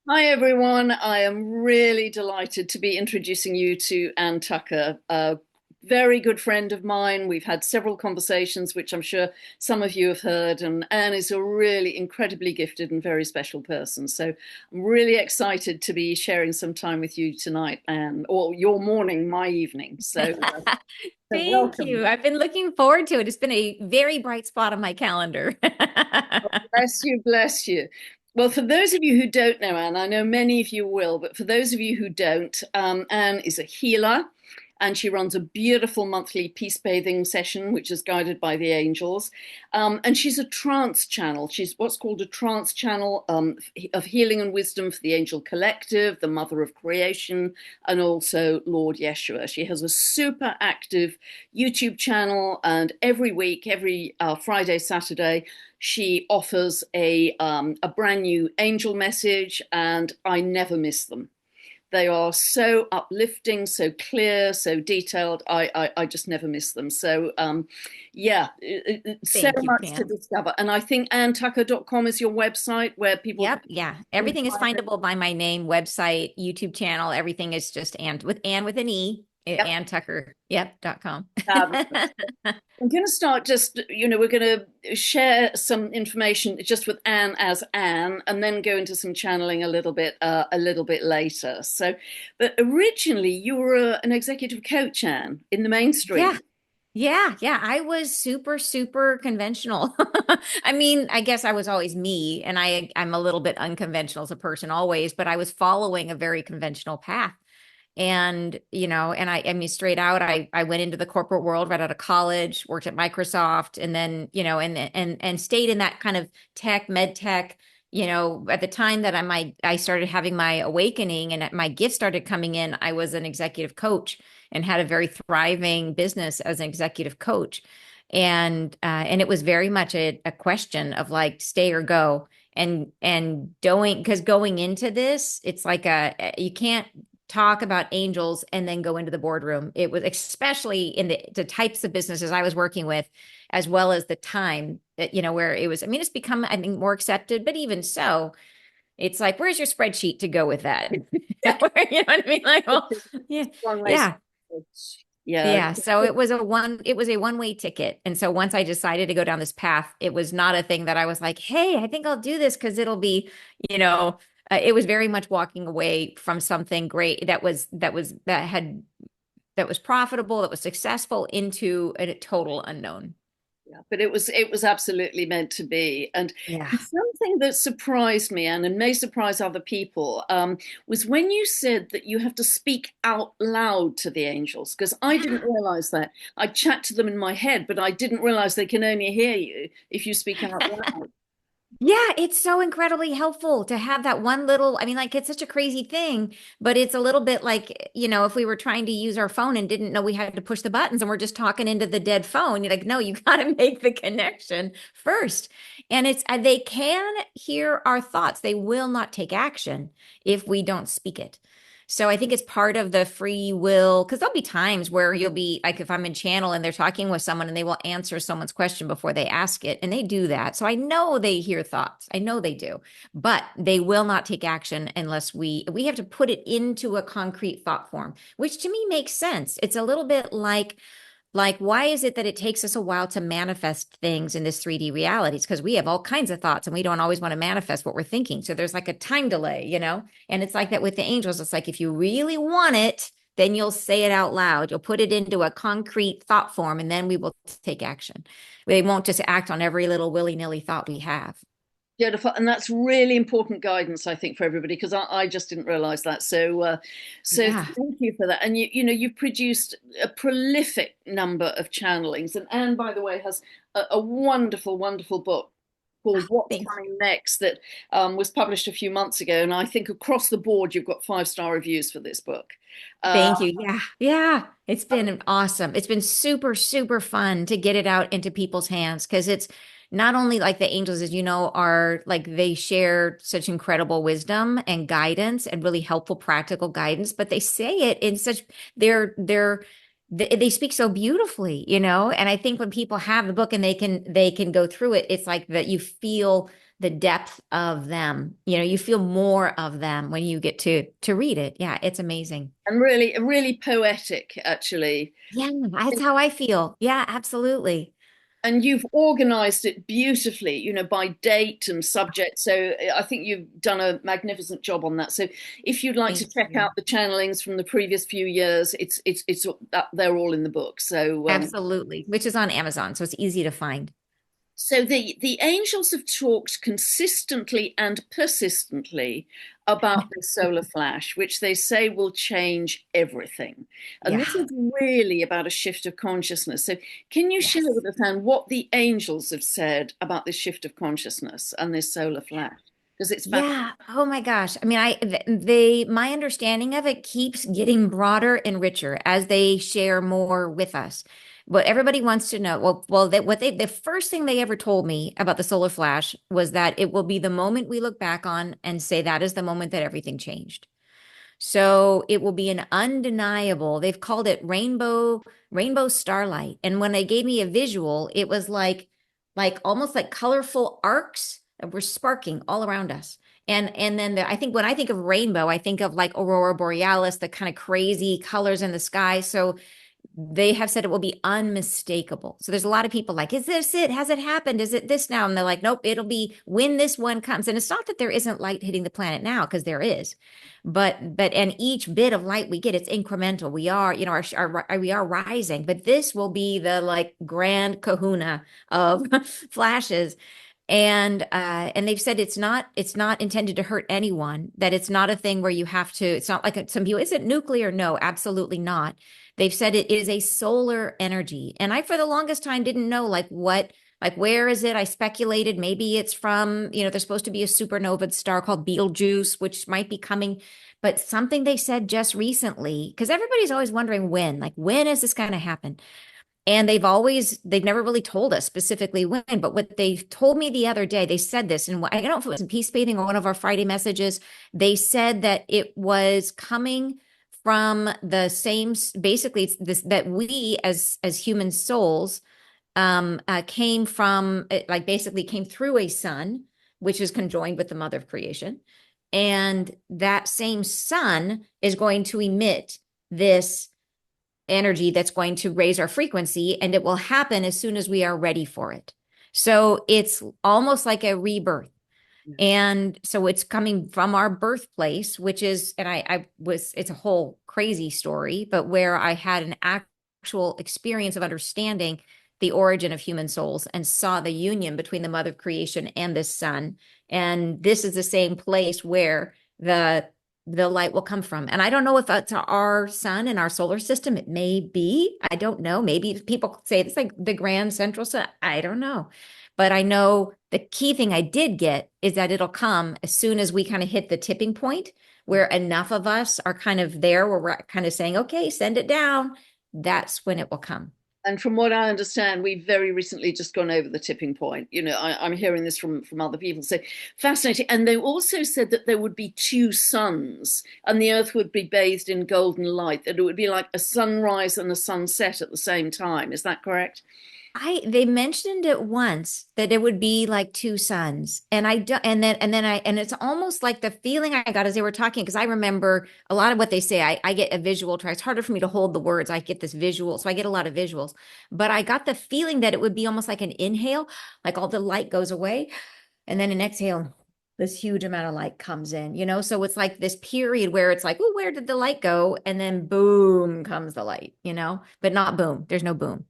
Hi, everyone. I am really delighted to be introducing you to Anne Tucker, a very good friend of mine. We've had several conversations, which I'm sure some of you have heard, and Anne is a really incredibly gifted and very special person. So I'm really excited to be sharing some time with you tonight, Anne, or your morning, my evening. So Thank welcome. you. I've been looking forward to it. It's been a very bright spot on my calendar. Bless you, bless you. Well, for those of you who don't know Anne, I know many of you will, but for those of you who don't, Anne is a healer and she runs a beautiful monthly peace bathing session, which is guided by the angels. And she's a trance channel. She's what's called a trance channel of healing and wisdom for the Angel Collective, the Mother of Creation, and also Lord Yeshua. She has a super active YouTube channel, and every week, every Friday, Saturday, she offers a brand new angel message, and I never miss them. They are so uplifting, so clear, so detailed. I just never miss them. So, yeah, so Thank you, much to Pam. discover. And I think anntucker.com is your website where people Yep. Yeah. can Everything is find it. findable by my name, website, YouTube channel. Everything is just Ann with an E, Yep. Ann Tucker. Yep.com. I'm going to start just, we're going to share some information just with Anne as Anne, and then go into some channeling a little bit later. So, but originally you were an executive coach, Anne, in the Yeah. mainstream. Yeah. I was super, super conventional. I mean, I guess I was always me, and I'm a little bit unconventional as a person always, but I was following a very conventional path. And, and I mean, straight out, I went into the corporate world right out of college, worked at Microsoft, and then, and stayed in that kind of med tech. At the time that I started having my awakening and my gift started coming in, I was an executive coach and had a very thriving business as an executive coach. And it was very much a question of like stay or go. And going because going into this, it's like you can't talk about angels and then go into the boardroom. It was especially in the types of businesses I was working with, as well as the time that, where it was, I mean, it's become, I think, more accepted, but even so, it's like, where's your spreadsheet to go with that? You know what I mean? Like, well, yeah, One yeah. message. Yeah. Yeah, so it was a one-way ticket. And so once I decided to go down this path, it was not a thing that I was like, "Hey, I think I'll do this because it'll be, you know, it was very much walking away from something great that was profitable, that was successful into a total unknown." Yeah, but it was absolutely meant to be. And Yeah. something that surprised me, and may surprise other people, was when you said that you have to speak out loud to the angels, because I didn't realize that. I chat to them in my head, but I didn't realize they can only hear you if you speak out loud. Yeah, it's so incredibly helpful to have that one little, I mean, like it's such a crazy thing, but it's a little bit like, if we were trying to use our phone and didn't know we had to push the buttons and we're just talking into the dead phone. You're like, no, you got to make the connection first. And they can hear our thoughts. They will not take action if we don't speak it. So I think it's part of the free will, because there'll be times where you'll be like, if I'm in channel and they're talking with someone and they will answer someone's question before they ask it, and they do that. So I know they hear thoughts. I know they do, but they will not take action unless we have to put it into a concrete thought form, which to me makes sense. It's a little bit like, why is it that it takes us a while to manifest things in this 3D reality? It's because we have all kinds of thoughts and we don't always want to manifest what we're thinking. So there's like a time delay, And it's like that with the angels. It's like if you really want it, then you'll say it out loud. You'll put it into a concrete thought form, and then we will take action. They won't just act on every little willy-nilly thought we have. Beautiful, and that's really important guidance, I think, for everybody because I just didn't realize that. So Yeah. thank you for that. And you've produced a prolific number of channelings, and Anne, by the way, has a wonderful, wonderful book called What's Thank Coming Next that was published a few months ago, and I think across the board you've got 5-star reviews for this book. Uh, Thank you. Yeah. Yeah. It's been awesome. It's been super, super fun to get it out into people's hands because it's not only like the angels, as you know, are like they share such incredible wisdom and guidance and really helpful practical guidance, but they say it in such they're they speak so beautifully, And I think when people have the book and they can go through it, it's like that you feel the depth of them. You know, you feel more of them when you get to read it. Yeah, it's amazing. And really, really poetic, actually. Yeah, that's how I feel. Yeah, absolutely. And you've organized it beautifully, by date and subject. So I think you've done a magnificent job on that. So if you'd like to Thank check you. out the channelings from the previous few years, it's they're all in the book. So Absolutely, which is on Amazon, so it's easy to find. the angels have talked consistently and persistently about the solar flash, which they say will change everything. And Yeah. this is really about a shift of consciousness. So can you share Yes. with us, Anne, what the angels have said about this shift of consciousness and this solar flash? Because it's fascinating. Yeah. Oh my gosh. I mean, my understanding of it keeps getting broader and richer as they share more with us. What everybody wants to know, the first thing they ever told me about the solar flash was that it will be the moment we look back on and say that is the moment that everything changed. So it will be an undeniable, they've called it rainbow starlight. And when they gave me a visual, it was like almost like colorful arcs that were sparking all around us. And then I think when I think of rainbow, I think of like aurora borealis, the kind of crazy colors in the sky. So they have said it will be unmistakable. So there's a lot of people like, is this it? Has it happened? Is it this now? And they're like, nope, it'll be when this one comes. And it's not that there isn't light hitting the planet now, because there is. And each bit of light we get, it's incremental. We are, we are rising, but this will be the like grand kahuna of flashes. And they've said it's not intended to hurt anyone, that it's not a thing where you have to, it's not like some people, is it nuclear? No, absolutely not. They've said it is a solar energy. And I, for the longest time, didn't know where is it? I speculated maybe it's from, there's supposed to be a supernova star called Betelgeuse, which might be coming. But something they said just recently, because everybody's always wondering when is this going to happen? And they've never really told us specifically when, but what they told me the other day, they said this, and I don't know if it was in Peace Bathing or one of our Friday messages. They said that it was coming from the same, basically, it's this, that we as human souls came from, like basically came through a sun, which is conjoined with the mother of creation. And that same sun is going to emit this energy that's going to raise our frequency, and it will happen as soon as we are ready for it. So it's almost like a rebirth. And so it's coming from our birthplace, which is, and it's a whole crazy story, but where I had an actual experience of understanding the origin of human souls and saw the union between the mother of creation and this sun. And this is the same place where the light will come from. And I don't know if that's our sun and our solar system. It may be. I don't know. Maybe people say it's like the grand central sun. I don't know. But I know the key thing I did get is that it'll come as soon as we kind of hit the tipping point where enough of us are kind of there, where we're kind of saying, okay, send it down. That's when it will come. And from what I understand, we've very recently just gone over the tipping point. I'm hearing this from other people. So fascinating. And they also said that there would be two suns, and the Earth would be bathed in golden light. That it would be like a sunrise and a sunset at the same time. Is that correct? They mentioned it once that it would be like two suns. And I do, and it's almost like the feeling I got as they were talking, because I remember a lot of what they say. I get a visual try. It's harder for me to hold the words. I get this visual. So I get a lot of visuals, but I got the feeling that it would be almost like an inhale, like all the light goes away, and then an exhale, this huge amount of light comes in. So it's like this period where it's like, oh, where did the light go? And then boom comes the light, but not boom. There's no boom.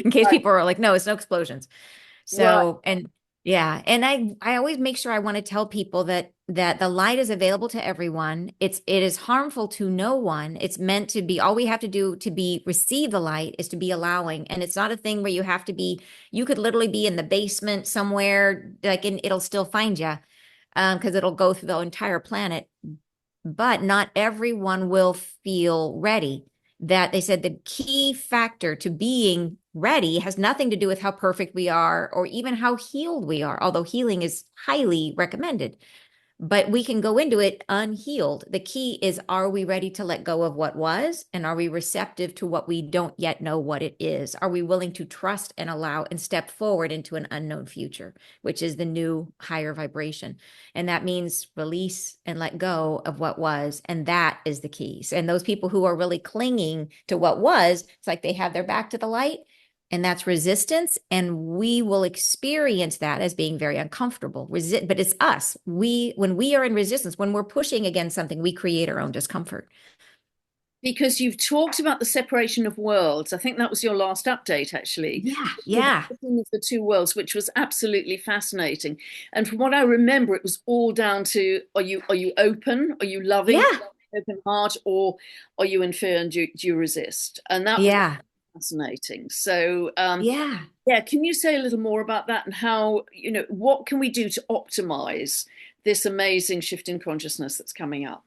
In case Right. people are like, no, it's no explosions. Right. So, and yeah, and I always make sure I want to tell people that the light is available to everyone. It is harmful to no one. It's meant to be, all we have to do to receive the light is to be allowing. And it's not a thing where you have to be, you could literally be in the basement somewhere, like, and it'll still find you, because it'll go through the entire planet. But not everyone will feel ready. That they said the key factor to being ready has nothing to do with how perfect we are or even how healed we are, although healing is highly recommended. but we can go into it unhealed. The key is, are we ready to let go of what was? And are we receptive to what we don't yet know what it is? Are we willing to trust and allow and step forward into an unknown future, which is the new higher vibration? And that means release and let go of what was. And that is the keys. And those people who are really clinging to what was, it's like they have their back to the light, and that's resistance. And we will experience that as being very uncomfortable. But it's us. When we are in resistance, when we're pushing against something, we create our own discomfort. Because you've talked about the separation of worlds. I think that was your last update, actually. Yeah, The yeah, division of the two worlds, which was absolutely fascinating. And from what I remember, it was all down to, are you open? Are you loving? yeah, Open heart, or are you in fear and do you resist? And that was yeah, fascinating. So yeah. yeah, can you say a little more about that and how, what can we do to optimize this amazing shift in consciousness that's coming up?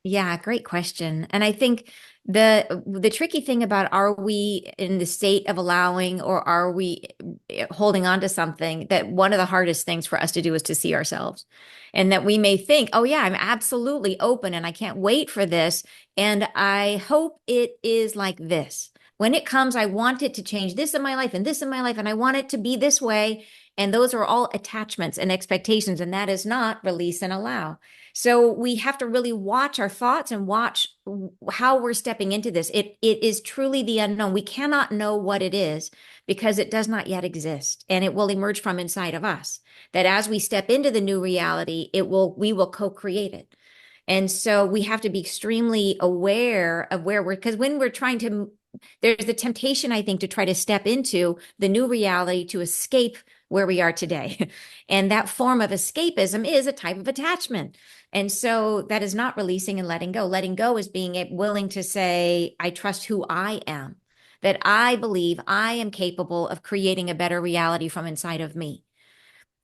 Yeah, great question. And I think the tricky thing about, are we in the state of allowing, or are we holding on to something, that one of the hardest things for us to do is to see ourselves. And that we may think, oh yeah, I'm absolutely open and I can't wait for this. And I hope it is like this. When it comes, I want it to change this in my life and this in my life, and I want it to be this way. And those are all attachments and expectations, and that is not release and allow. So we have to really watch our thoughts and watch how we're stepping into this. It is truly the unknown. We cannot know what it is because it does not yet exist, and it will emerge from inside of us. That as we step into the new reality, we will co-create it. And so we have to be extremely aware of where we're, because when we're trying to, there's the temptation, I think, to try to step into the new reality to escape where we are today. And that form of escapism is a type of attachment. And so that is not releasing and letting go. Letting go is being willing to say, I trust who I am, that I believe I am capable of creating a better reality from inside of me.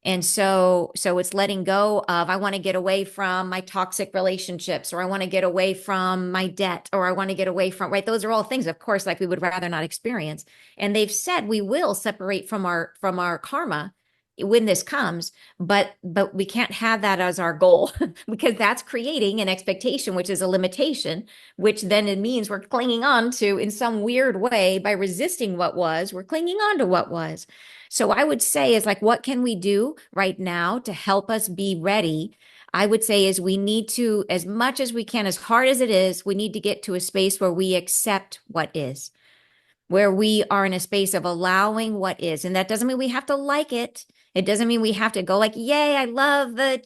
And so it's letting go of, I want to get away from my toxic relationships, or I want to get away from my debt, or I want to get away from, right? Those are all things, of course, like we would rather not experience. And they've said we will separate from our karma when this comes, but we can't have that as our goal because that's creating an expectation, which is a limitation, which then it means we're clinging on to, in some weird way, by resisting what was, we're clinging on to what was. So I would say, is like, what can we do right now to help us be ready? I would say is, we need to, as much as we can, as hard as it is, we need to get to a space where we accept what is, where we are in a space of allowing what is. And that doesn't mean we have to like it. It doesn't mean we have to go like, yay, I love the,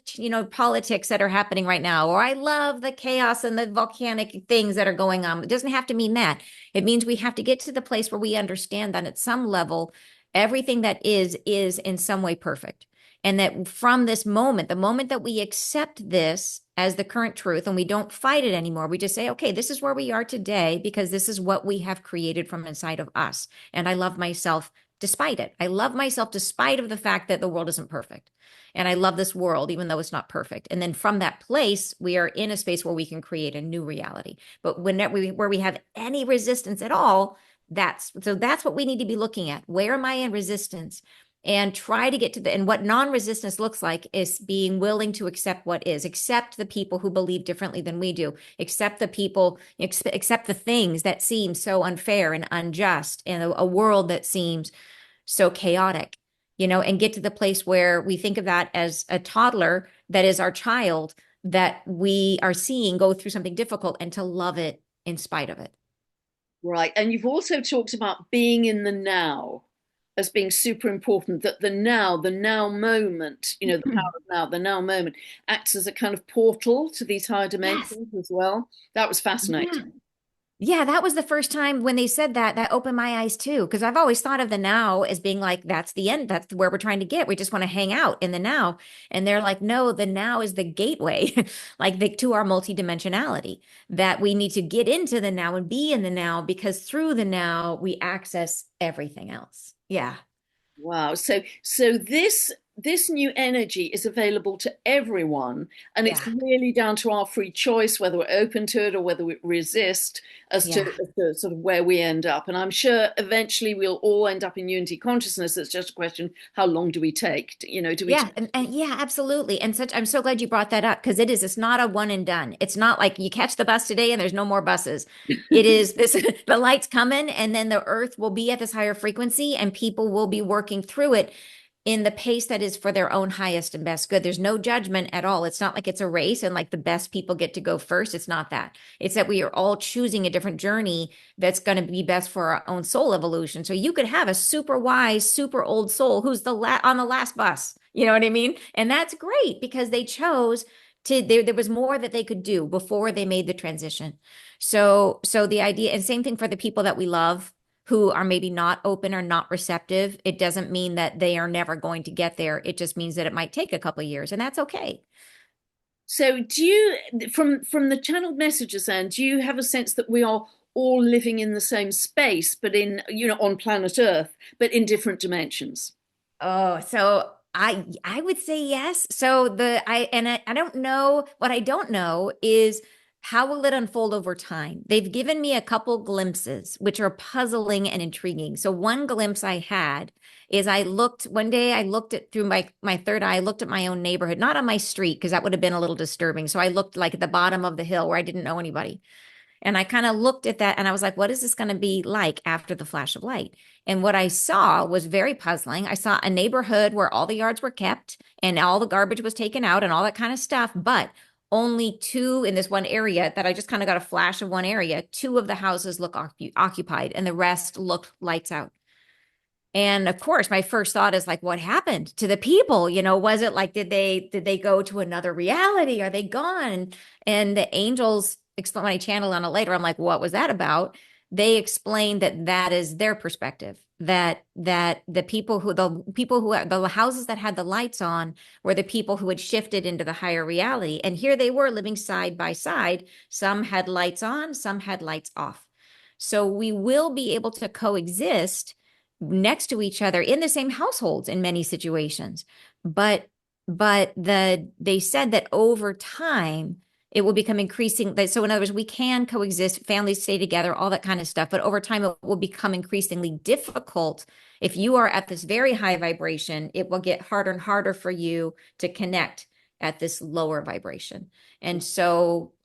politics that are happening right now, or I love the chaos and the volcanic things that are going on. It doesn't have to mean that. It means we have to get to the place where we understand that at some level, everything that is in some way perfect. And that from this moment, the moment that we accept this as the current truth and we don't fight it anymore, we just say, okay, this is where we are today because this is what we have created from inside of us. And I love myself despite it. I love myself despite of the fact that the world isn't perfect. And I love this world, even though it's not perfect. And then from that place, we are in a space where we can create a new reality. But where we have any resistance at all, that's what we need to be looking at. Where am I in resistance? And try to get to and what non-resistance looks like is being willing to accept what is, accept the people who believe differently than we do, accept the people, accept the things that seem so unfair and unjust, and a world that seems so chaotic, and get to the place where we think of that as a toddler that is our child that we are seeing go through something difficult, and to love it in spite of it. Right. And you've also talked about being in the now as being super important, that the now moment, the power of now, the now moment acts as a kind of portal to these higher Yes. dimensions as well. That was Yeah. fascinating. Yeah, that was the first time when they said that, that opened my eyes too. Because I've always thought of the now as being like, that's the end. That's where we're trying to get. We just want to hang out in the now. And they're like, no, the now is the gateway, to our multidimensionality, that we need to get into the now and be in the now, because through the now, we access everything else. Yeah. Wow. So this this new energy is available to everyone, and it's Yeah. really down to our free choice whether we're open to it or whether we resist Yeah. as to sort of where we end up. And I'm sure eventually we'll all end up in unity consciousness. It's just a question, how long do we take? Do we Yeah, take and yeah, absolutely. And such, I'm so glad you brought that up because it's not a one and done. It's not like you catch the bus today and there's no more buses. It is this the light's coming and then the earth will be at this higher frequency and people will be working through it in the pace that is for their own highest and best good. There's no judgment at all. It's not like it's a race and like the best people get to go first. It's not that. It's that we are all choosing a different journey that's going to be best for our own soul evolution. So you could have a super wise, super old soul who's on the last bus. You know what I mean? And that's great because they chose to there was more that they could do before they made the transition. So the idea, and same thing for the people that we love who are maybe not open or not receptive, it doesn't mean that they are never going to get there. It just means that it might take a couple of years, and that's okay. So, do you, from the channeled messages, then, do you have a sense that we are all living in the same space, but in, on planet Earth, but in different dimensions? Oh, so I would say yes. So I don't know what I don't know is how will it unfold over time? They've given me a couple glimpses, which are puzzling and intriguing. So one glimpse I had is I looked one day, I looked at through my third eye, I looked at my own neighborhood, not on my street, because that would have been a little disturbing. So I looked like at the bottom of the hill where I didn't know anybody. And I kind of looked at that and I was like, what is this going to be like after the flash of light? And what I saw was very puzzling. I saw a neighborhood where all the yards were kept and all the garbage was taken out and all that kind of stuff, but only two in this one area that I just kind of got a flash of one area. Two of the houses look occupied and the rest looked lights out. And of course, my first thought is like, what happened to the people? Was it like, did they go to another reality? Are they gone? And the angels explain when I channel on it later, I'm like, what was that about? They explained that that is their perspective, that the houses that had the lights on were the people who had shifted into the higher reality. And here they were living side by side. Some had lights on, some had lights off. So we will be able to coexist next to each other in the same households in many situations. But they said that over time it will become increasing. So in other words, we can coexist, families stay together, all that kind of stuff. But over time, it will become increasingly difficult. If you are at this very high vibration, it will get harder and harder for you to connect at this lower vibration. And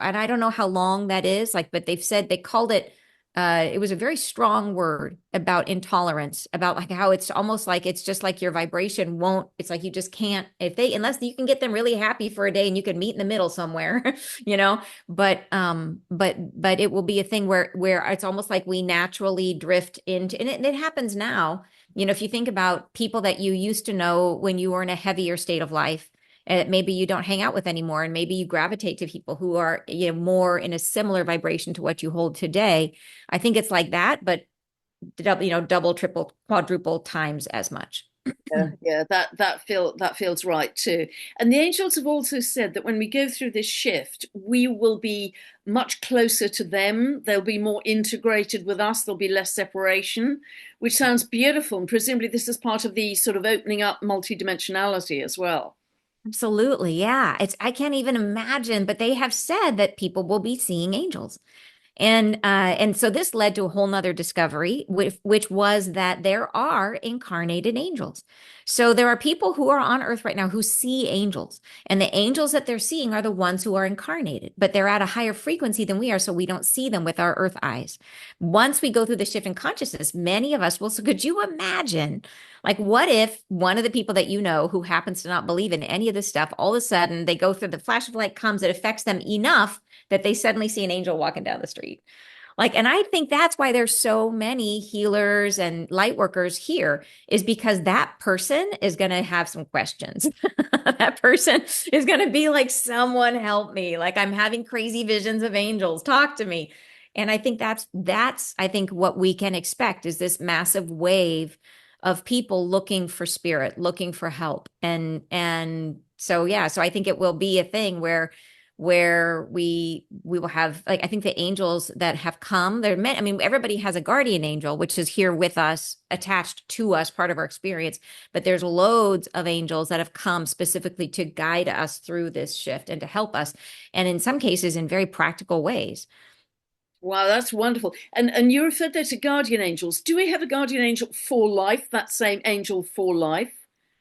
I don't know how long that is, but they've said they called it it was a very strong word about intolerance, about like how it's almost like it's just like your vibration won't, it's like you just can't, unless you can get them really happy for a day and you can meet in the middle somewhere, you know, but it will be a thing where it's almost like we naturally drift into, and it happens now. If you think about people that you used to know when you were in a heavier state of life, maybe you don't hang out with anymore, and maybe you gravitate to people who are more in a similar vibration to what you hold today. I think it's like that, but double, triple, quadruple times as much. Yeah, that feels right too. And the angels have also said that when we go through this shift, we will be much closer to them. They'll be more integrated with us. There'll be less separation, which sounds beautiful. And presumably, this is part of the sort of opening up multidimensionality as well. Absolutely. Yeah. I can't even imagine, but they have said that people will be seeing angels. And so this led to a whole nother discovery, which was that there are incarnated angels. So there are people who are on earth right now who see angels, and the angels that they're seeing are the ones who are incarnated, but they're at a higher frequency than we are, so we don't see them with our earth eyes. Once we go through the shift in consciousness, many of us will. So could you imagine, like, what if one of the people that who happens to not believe in any of this stuff, all of a sudden they go through the flash of light comes, it affects them enough that they suddenly see an angel walking down the street. And I think that's why there's so many healers and light workers here, is because that person is going to have some questions. That person is going to be like, someone help me. Like, I'm having crazy visions of angels. Talk to me. And I think that's I think what we can expect is this massive wave of people looking for spirit, looking for help. And so yeah, so I think it will be a thing where we will have, like, I think the angels that have come, they're meant, I mean, everybody has a guardian angel, which is here with us, attached to us, part of our experience. But there's loads of angels that have come specifically to guide us through this shift and to help us. And in some cases, in very practical ways. Wow, that's wonderful. And you referred there to guardian angels. Do we have a guardian angel for life? That same angel for life?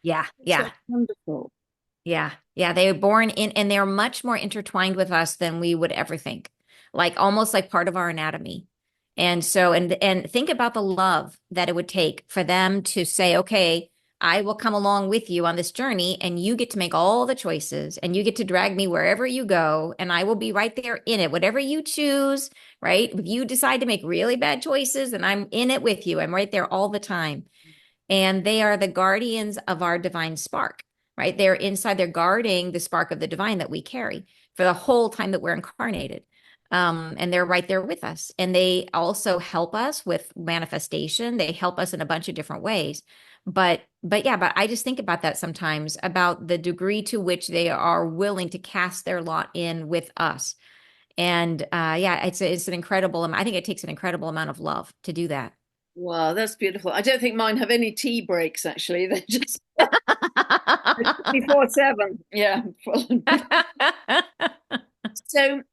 Yeah, So yeah. wonderful. Yeah. Yeah. They were born in, and they're much more intertwined with us than we would ever think, like almost like part of our anatomy. And so, and think about the love that it would take for them to say, okay, I will come along with you on this journey, and you get to make all the choices, and you get to drag me wherever you go, and I will be right there in it, whatever you choose, right? If you decide to make really bad choices, then I'm in it with you. I'm right there all the time. And they are the guardians of our divine spark, right? They're inside, they're guarding the spark of the divine that we carry for the whole time that we're incarnated. And they're right there with us. And they also help us with manifestation. They help us in a bunch of different ways. But yeah, but I just think about that sometimes, about the degree to which they are willing to cast their lot in with us. And yeah, it's an incredible, I think it takes an incredible amount of love to do that. Wow, that's beautiful. I don't think mine have any tea breaks, actually. They're just 24/7. Yeah. So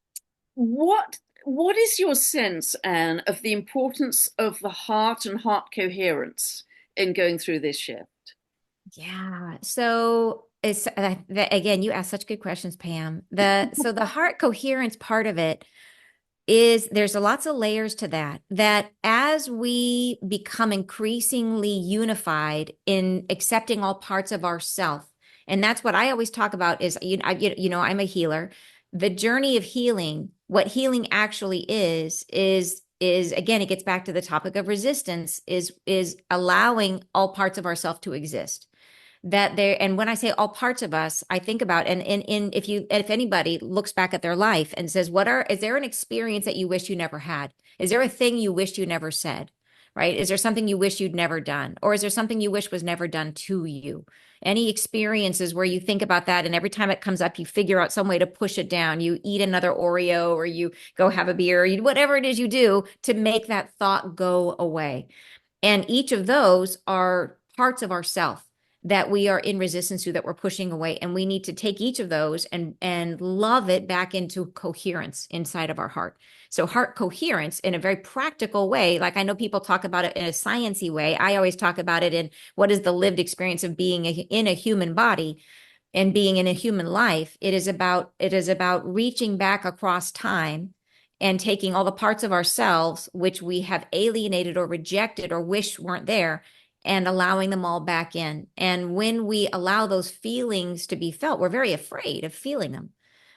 what is your sense, Anne, of the importance of the heart and heart coherence in going through this shift? Yeah. So it's again, you asked such good questions, Pam. The heart coherence part of it is, there's lots of layers to that, that as we become increasingly unified in accepting all parts of ourself, and that's what I always talk about is, I'm a healer. The journey of healing, what healing actually is again, it gets back to the topic of resistance, is allowing all parts of ourself to exist. That there, and when I say all parts of us, I think about, and if anybody looks back at their life and says, is there an experience that you wish you never had? Is there a thing you wish you never said? Right? Is there something you wish you'd never done? Or is there something you wish was never done to you? Any experiences where you think about that, and every time it comes up, you figure out some way to push it down. You eat another Oreo, or you go have a beer, or whatever it is you do to make that thought go away. And each of those are parts of ourself that we are in resistance to, that we're pushing away. And we need to take each of those and love it back into coherence inside of our heart. So heart coherence in a very practical way, like I know people talk about it in a sciencey way. I always talk about it in what is the lived experience of being in a human body and being in a human life. It is about reaching back across time and taking all the parts of ourselves which we have alienated or rejected or wish weren't there, and allowing them all back in. And when we allow those feelings to be felt, we're very afraid of feeling them.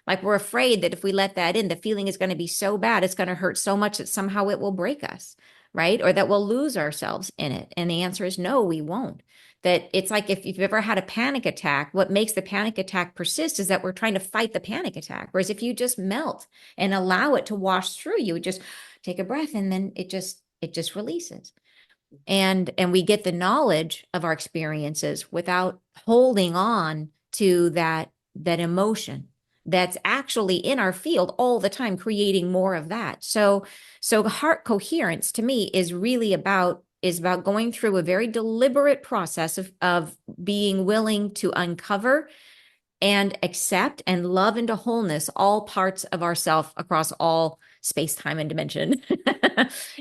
Like, we're afraid that if we let that in, the feeling is going to be so bad, it's going to hurt so much that somehow it will break us, right? Or that we'll lose ourselves in it. And the answer is no, we won't. That it's like, if you've ever had a panic attack, what makes the panic attack persist is that we're trying to fight the panic attack. Whereas if you just melt and allow it to wash through you, just take a breath, and then it just releases. And we get the knowledge of our experiences without holding on to that emotion that's actually in our field all the time, creating more of that. So heart coherence to me is about going through a very deliberate process of being willing to uncover and accept and love into wholeness all parts of ourself across all space, time, and dimension.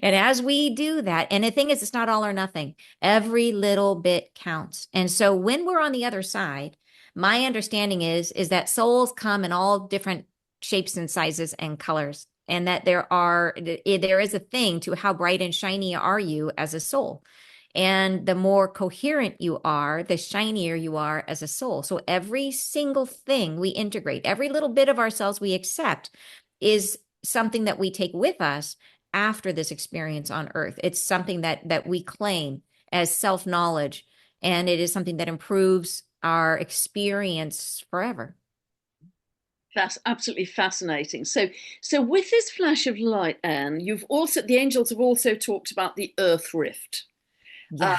And as we do that, and the thing is, it's not all or nothing. Every little bit counts. And so when we're on the other side, my understanding is that souls come in all different shapes and sizes and colors. And that there is a thing to how bright and shiny are you as a soul. And the more coherent you are, the shinier you are as a soul. So every single thing we integrate, every little bit of ourselves we accept, is something that we take with us after this experience on earth. It's something that we claim as self-knowledge, and it is something that improves our experience forever. That's absolutely fascinating. So with this flash of light, Anne, the angels have also talked about the Earth Rift. Yeah.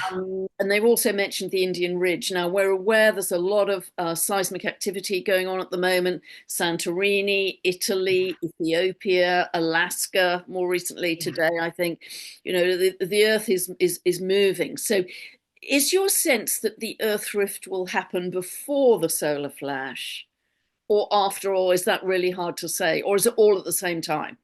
And they've also mentioned the Indian Ridge. Now, we're aware there's a lot of seismic activity going on at the moment. Santorini, Italy, Ethiopia, Alaska, more recently Yeah. today, I think. The Earth is moving. So, is your sense that the Earth rift will happen before the solar flash or after, or is that really hard to say? Or is it all at the same time?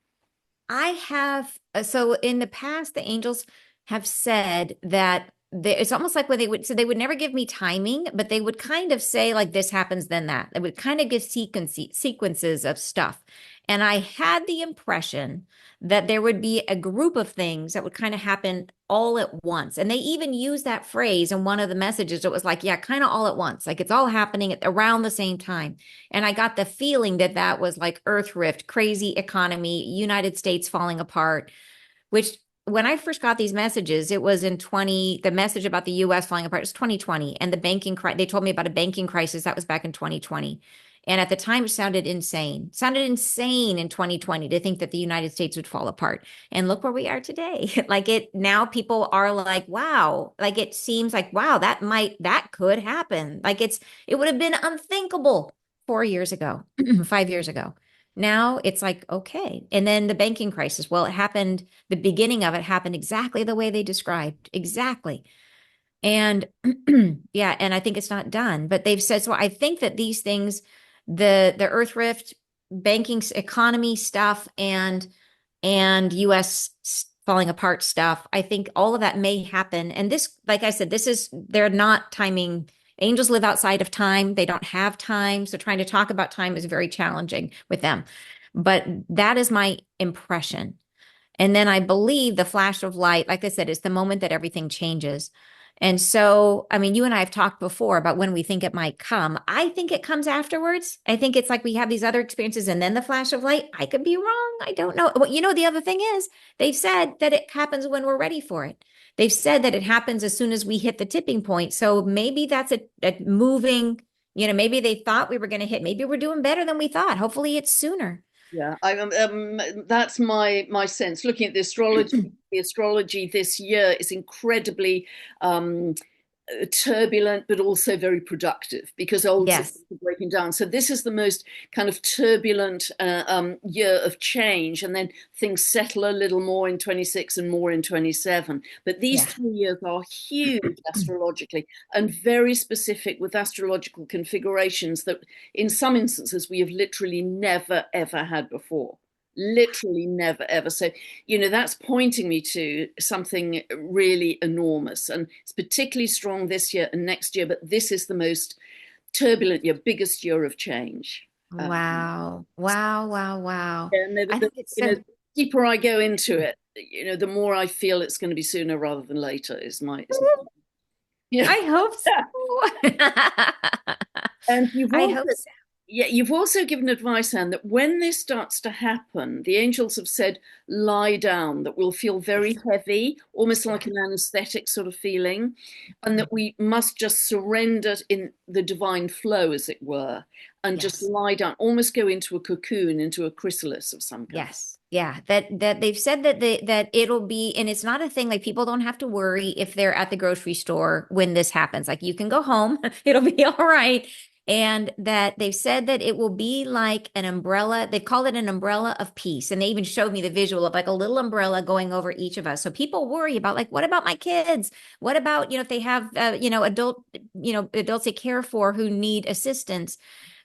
I have, so in the past, the angels have said that it's almost like when they would, so they would never give me timing, but they would kind of say, like, this happens, then that. They would kind of give sequences of stuff. And I had the impression that there would be a group of things that would kind of happen all at once. And they even used that phrase in one of the messages. It was like, yeah, kind of all at once, like it's all happening around the same time. And I got the feeling that that was like Earth rift, crazy economy, United States falling apart, which when I first got these messages, it was in 20, the message about the US falling apart was 2020. And the banking crisis, they told me about a banking crisis that was back in 2020. And at the time, it sounded insane in 2020 to think that the United States would fall apart. And look where we are today. Like it now, people are like, wow, like it seems like, wow, that could happen. Like it would have been unthinkable 4 years ago, 5 years ago. Now it's like, okay. And then the banking crisis, well, it happened, the beginning of it happened exactly the way they described, exactly. And yeah, and I think it's not done, but they've said, so I think that these things, the Earth Rift, banking economy stuff, and US falling apart stuff, I think all of that may happen. And this, like I said, they're not timing. Angels live outside of time. They don't have time. So trying to talk about time is very challenging with them. But that is my impression. And then I believe the flash of light, like I said, is the moment that everything changes. And so, I mean, you and I have talked before about when we think it might come. I think it comes afterwards. I think it's like we have these other experiences and then the flash of light. I could be wrong. I don't know. Well, the other thing is they've said that it happens when we're ready for it. They've said that it happens as soon as we hit the tipping point. So maybe that's a moving, maybe they thought we were going to hit. Maybe we're doing better than we thought. Hopefully it's sooner. Yeah, that's my sense. Looking at the astrology this year is incredibly um, turbulent, but also very productive because old Yes. systems are breaking down. So this is the most kind of turbulent year of change, and then things settle a little more in 26 and more in 27. But these Yeah. 3 years are huge astrologically and very specific with astrological configurations that, in some instances, we have literally never ever had before. Literally never ever. So that's pointing me to something really enormous. And it's particularly strong this year and next year, but this is the most turbulent year, biggest year of change. Wow. Wow. Wow. Wow. And I think it's so, the deeper I go into it, the more I feel it's going to be sooner rather than later yeah. I hope so. And you've I also hope so. Yeah, you've also given advice, Anne, that when this starts to happen, the angels have said, lie down, that we'll feel very Yes. heavy, almost Yeah. like an anesthetic sort of feeling, and that Mhm. we must just surrender in the divine flow, as it were, and just Yes. lie down, almost go into a cocoon, into a chrysalis of some kind. Yes. Yeah. That they've said that it'll be, and it's not a thing like people don't have to worry if they're at the grocery store when this happens. Like you can go home, it'll be all right. And that they've said that it will be like an umbrella. They've called it an umbrella of peace. And they even showed me the visual of like a little umbrella going over each of us. So people worry about like, what about my kids? What about, if they have, adults they care for who need assistance?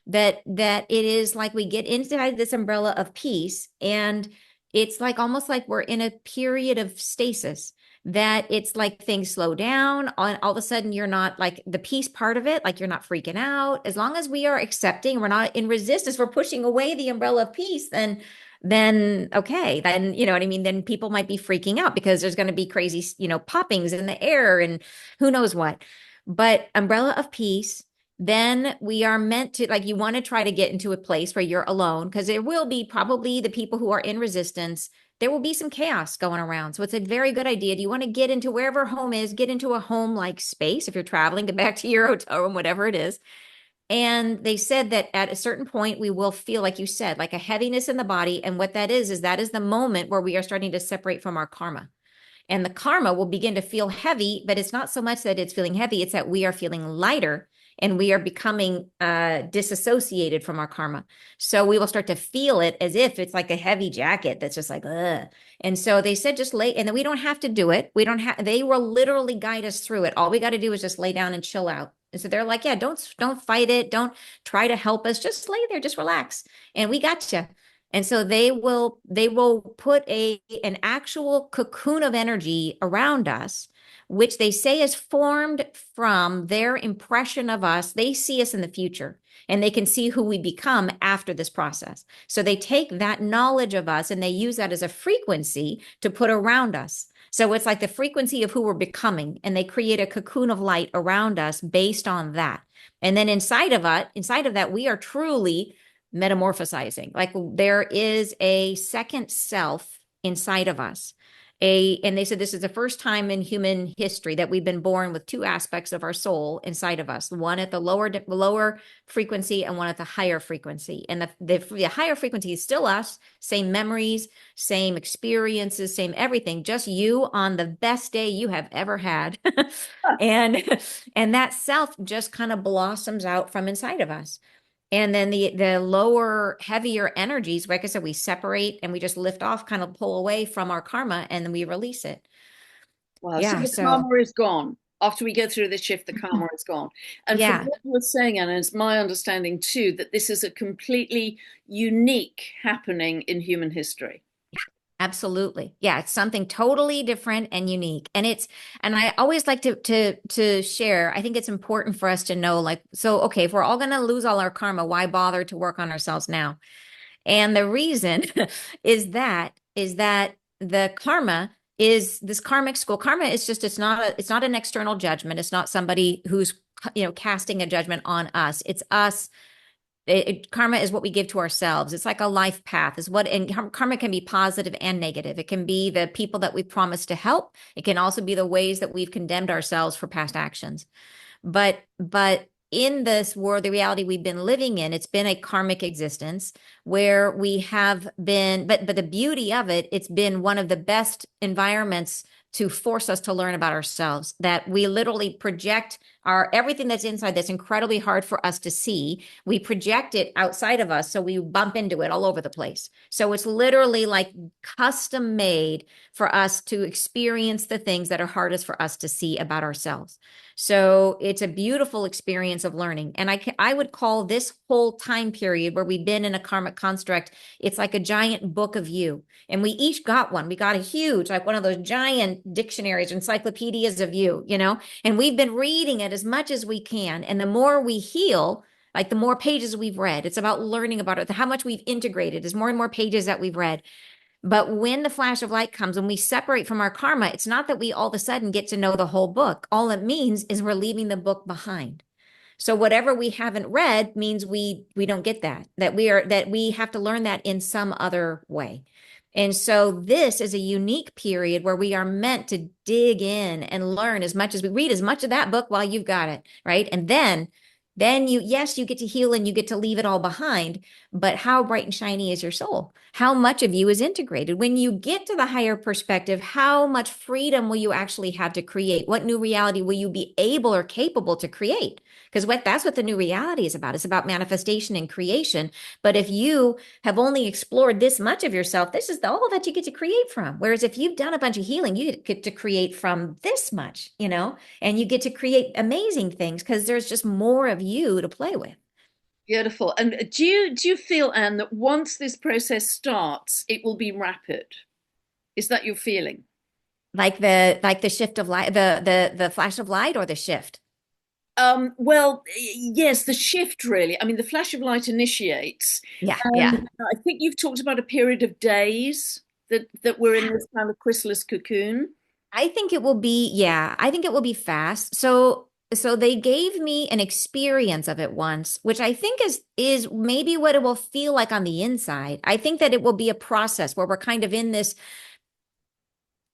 That it is like we get inside this umbrella of peace, and it's like almost like we're in a period of stasis, that it's like things slow down, all of a sudden you're not like the peace part of it, like you're not freaking out. As long as we are accepting, we're not in resistance, we're pushing away the umbrella of peace, then okay, then you know what I mean, then people might be freaking out because there's going to be crazy poppings in the air and who knows what. But umbrella of peace, then we are meant to, like, you want to try to get into a place where you're alone, because there will be probably the people who are in resistance. There will be some chaos going around. So it's a very good idea. Do you want to get into wherever home is, get into a home like space? If you're traveling, get back to your hotel room, whatever it is. And they said that at a certain point, we will feel, like you said, like a heaviness in the body. And what that is that is the moment where we are starting to separate from our karma. And the karma will begin to feel heavy, but it's not so much that it's feeling heavy, it's that we are feeling lighter and we are becoming disassociated from our karma. So we will start to feel it as if it's like a heavy jacket that's just like, ugh. And so they said, just lay, and then we don't have to do it. We don't have, they will literally guide us through it. All we got to do is just lay down and chill out. And so they're like, yeah, don't fight it. Don't try to help us. Just lay there, just relax. And we got you. And so they will put an actual cocoon of energy around us, which they say is formed from their impression of us. They see us in the future and they can see who we become after this process. So they take that knowledge of us and they use that as a frequency to put around us. So it's like the frequency of who we're becoming, and they create a cocoon of light around us based on that. And then inside of that, we are truly metamorphosizing. Like there is a second self inside of us. And they said this is the first time in human history that we've been born with two aspects of our soul inside of us, one at the lower frequency and one at the higher frequency. And the higher frequency is still us, same memories, same experiences, same everything, just you on the best day you have ever had. and and that self just kind of blossoms out from inside of us. And then the lower, heavier energies, like I said, we separate and we just lift off, kind of pull away from our karma, and then we release it. Wow. So Yeah. the So karma is gone. After we go through this shift, the karma is gone. And from yeah, what you were saying, Anna, it's my understanding too that this is a completely unique happening in human history. absolutely. Yeah, it's something totally different and unique. And I always like to share. I think it's important for us to know, like, so okay, if we're all gonna lose all our karma, why bother to work on ourselves now? And the reason is that the karma is this karmic school. Karma is just it's not an external judgment. It's not somebody who's casting a judgment on us. It's us. Karma is what we give to ourselves. It's like a life path is what, and karma can be positive and negative. It can be the people that we promised to help. It can also be the ways that we've condemned ourselves for past actions. But in this world, the reality we've been living in, it's been a karmic existence where we have been, but the beauty of it, it's been one of the best environments to force us to learn about ourselves, that we literally project our everything that's inside that's incredibly hard for us to see. We project it outside of us, so we bump into it all over the place. So it's literally like custom made for us to experience the things that are hardest for us to see about ourselves. So it's a beautiful experience of learning. And I would call this whole time period where we've been in a karmic construct, it's like a giant book of you. And we each got one. We got a huge, like one of those giant dictionaries, encyclopedias of you, and we've been reading it as much as we can. And the more we heal, like the more pages we've read, it's about learning about it, how much we've integrated is more and more pages that we've read. But when the flash of light comes and we separate from our karma, it's not that we all of a sudden get to know the whole book. All it means is we're leaving the book behind. So whatever we haven't read means we don't get that we have to learn that in some other way. And so this is a unique period where we are meant to dig in and learn as much as we read as much of that book while you've got it, right? And then yes, you get to heal and you get to leave it all behind, but how bright and shiny is your soul? How much of you is integrated? When you get to the higher perspective, how much freedom will you actually have to create? What new reality will you be able or capable to create? Because that's what the new reality is about. It's about manifestation and creation. But if you have only explored this much of yourself, this is all that you get to create from. Whereas if you've done a bunch of healing, you get to create from this much, and you get to create amazing things because there's just more of you to play with. Beautiful. And do you feel, Anne, that once this process starts, it will be rapid? Is that your feeling? Like the shift of light, the flash of light, or the shift. Well, yes, the shift really. I mean, the flash of light initiates, Yeah, yeah. and I think you've talked about a period of days that we're in this kind of chrysalis cocoon. I think it will be fast. So they gave me an experience of it once, which I think is maybe what it will feel like on the inside. I think that it will be a process where we're kind of in this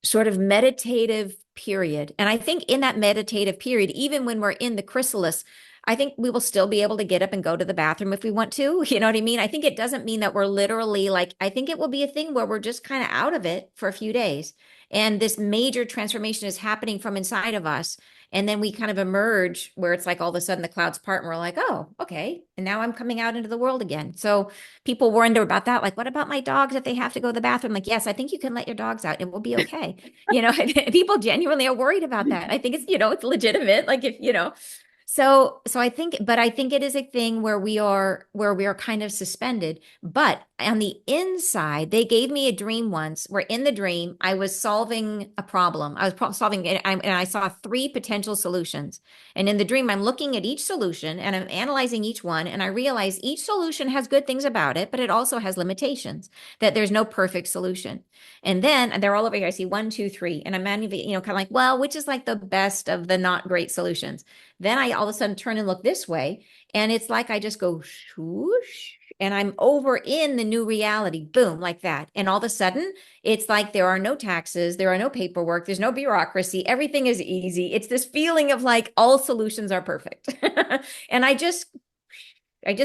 sort of meditative period. And I think in that meditative period, even when we're in the chrysalis, I think we will still be able to get up and go to the bathroom if we want to. You know what I mean? I think it doesn't mean that we're literally like, I think it will be a thing where we're just kind of out of it for a few days. And this major transformation is happening from inside of us. And then we kind of emerge where it's like all of a sudden the clouds part and we're like, oh, okay. And now I'm coming out into the world again. So people wonder about that. Like, what about my dogs if they have to go to the bathroom? Like, yes, I think you can let your dogs out. It will be okay. People genuinely are worried about that. I think it's legitimate. Like if. So I think, but I think it is a thing where we are kind of suspended. But on the inside, they gave me a dream once where in the dream I was solving a problem. I was solving it, and I saw three potential solutions. And in the dream, I'm looking at each solution and I'm analyzing each one, and I realize each solution has good things about it, but it also has limitations. That there's no perfect solution. And then they're all over here. I see one, two, three, and I'm kind of like, well, which is like the best of the not great solutions? Then I all of a sudden turn and look this way, and it's like I just go swoosh, and I'm over in the new reality, boom, like that. And all of a sudden, it's like there are no taxes, there are no paperwork, there's no bureaucracy, everything is easy. It's this feeling of like all solutions are perfect. And I just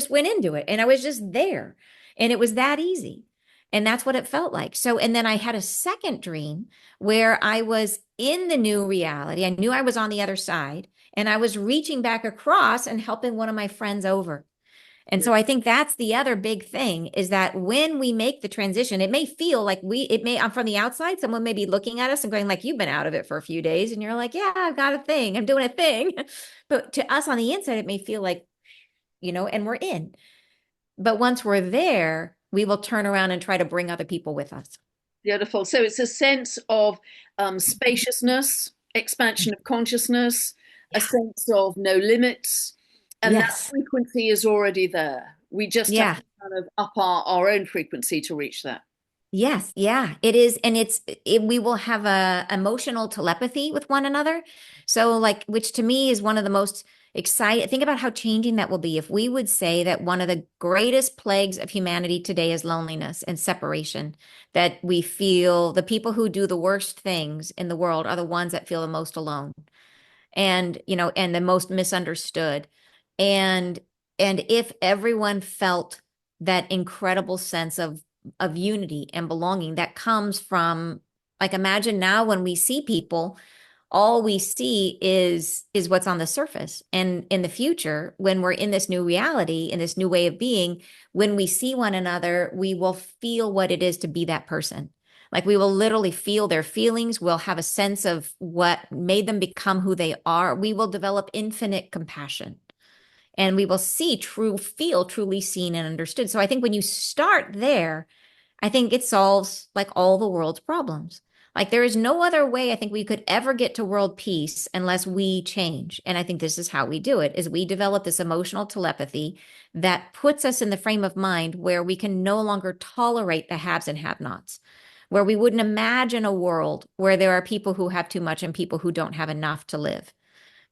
went into it and I was just there. And it was that easy. And that's what it felt like. So, and then I had a second dream where I was in the new reality. I knew I was on the other side and I was reaching back across and helping one of my friends over. And Yeah. so I think that's the other big thing is that when we make the transition, it may feel like I'm from the outside, someone may be looking at us and going like, you've been out of it for a few days. And you're like, yeah, I've got a thing. I'm doing a thing. But to us on the inside, it may feel like, and we're in. But once we're there, we will turn around and try to bring other people with us. Beautiful. So it's a sense of spaciousness, expansion of consciousness, a Yeah. sense of no limits, and that Yes. frequency is already there. We just have Yeah. to kind of up our own frequency to reach that. Yes, yeah, it is. And we will have a emotional telepathy with one another. So like, which to me is one of the most exciting. Think about how changing that will be if we would say that one of the greatest plagues of humanity today is loneliness and separation, that we feel the people who do the worst things in the world are the ones that feel the most alone and the most misunderstood. And and if everyone felt that incredible sense of unity and belonging that comes from like imagine now when we see people all we see is what's on the surface. And in the future, when we're in this new reality, in this new way of being, when we see one another, we will feel what it is to be that person. Like we will literally feel their feelings. We'll have a sense of what made them become who they are. We will develop infinite compassion and we will feel truly seen and understood. So I think when you start there, I think it solves like all the world's problems. Like there is no other way I think we could ever get to world peace unless we change. And I think this is how we do it is we develop this emotional telepathy that puts us in the frame of mind where we can no longer tolerate the haves and have-nots, where we wouldn't imagine a world where there are people who have too much and people who don't have enough to live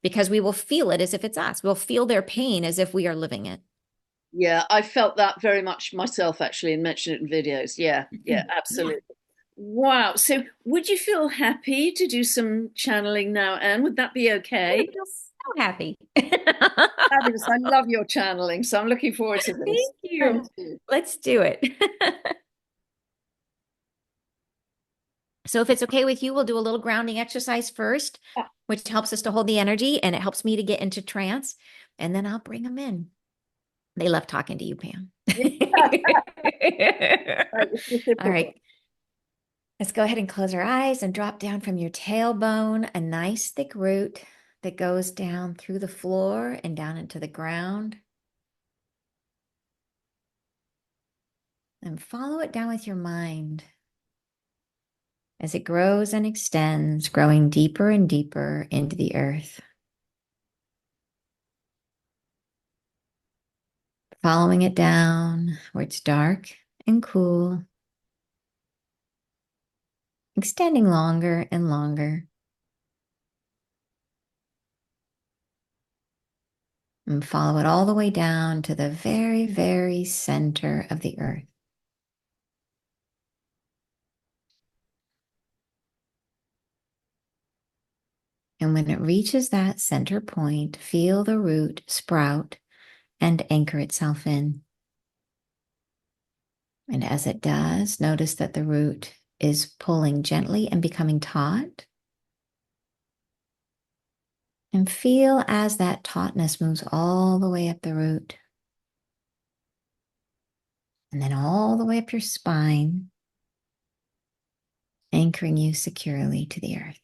because we will feel it as if it's us. We'll feel their pain as if we are living it. Yeah, I felt that very much myself actually and mentioned it in videos. Yeah, yeah, Yeah. absolutely. Wow. So would you feel happy to do some channeling now, Anne? Would that be I okay? would feel so happy. Fabulous. I love your channeling, so I'm looking forward to this. Thank Thank you. you. Let's do it. So if it's okay with you, we'll do a little grounding exercise first, which helps us to hold the energy and it helps me to get into trance. And then I'll bring them in. They love talking to you, Pam. Yeah. Right, it's All reciprocal. right. Let's go ahead and close our eyes and drop down from your tailbone, a nice thick root that goes down through the floor and down into the ground. And follow it down with your mind as it grows and extends, growing deeper and deeper into the earth. Following it down where it's dark and cool, extending longer and longer. And follow it all the way down to the very, very center of the earth. And when it reaches that center point, feel the root sprout and anchor itself in. And as it does, notice that the root is pulling gently and becoming taut. And feel as that tautness moves all the way up the root. And then all the way up your spine, anchoring you securely to the earth.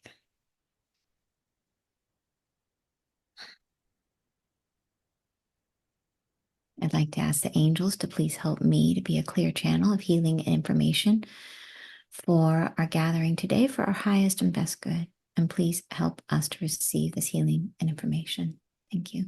I'd like to ask the angels to please help me to be a clear channel of healing and information for our gathering today for our highest and best good. And please help us to receive this healing and information. Thank you.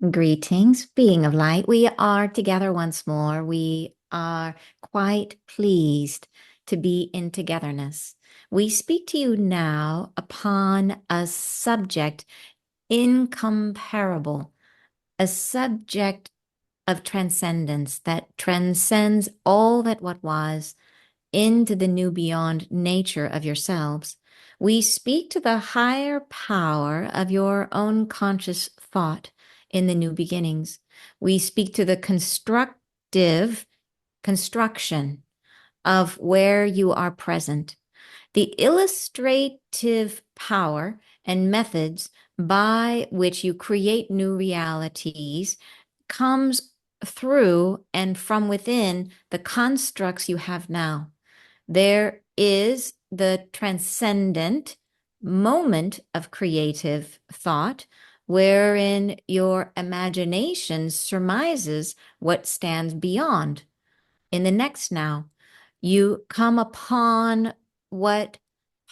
Greetings, being of light. We are together once more. We are quite pleased to be in togetherness. We speak to you now upon a subject incomparable, a subject of transcendence that transcends all that what was into the new beyond nature of yourselves. We speak to the higher power of your own conscious thought in the new beginnings. We speak to the constructive construction of where you are present, the illustrative power and methods by which you create new realities comes through and from within the constructs you have now. There is the transcendent moment of creative thought wherein your imagination surmises what stands beyond. In the next now, you come upon what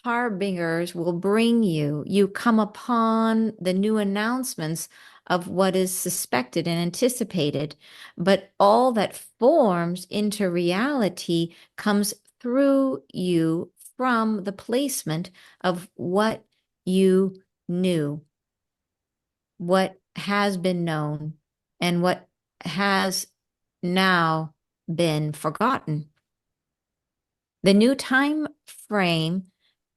harbingers will bring you. You come upon the new announcements of what is suspected and anticipated, but all that forms into reality comes through you from the placement of what you knew, what has been known, and what has now been forgotten. The new time frame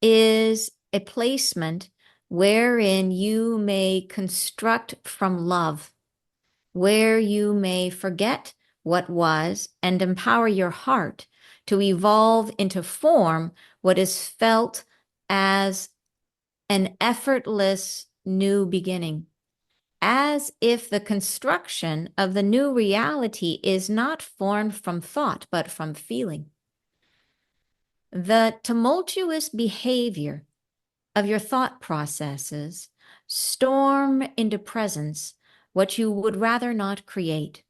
is a placement wherein you may construct from love, where you may forget what was and empower your heart to evolve into form what is felt as an effortless new beginning, as if the construction of the new reality is not formed from thought, but from feeling. The tumultuous behavior of your thought processes storm into presence what you would rather not create.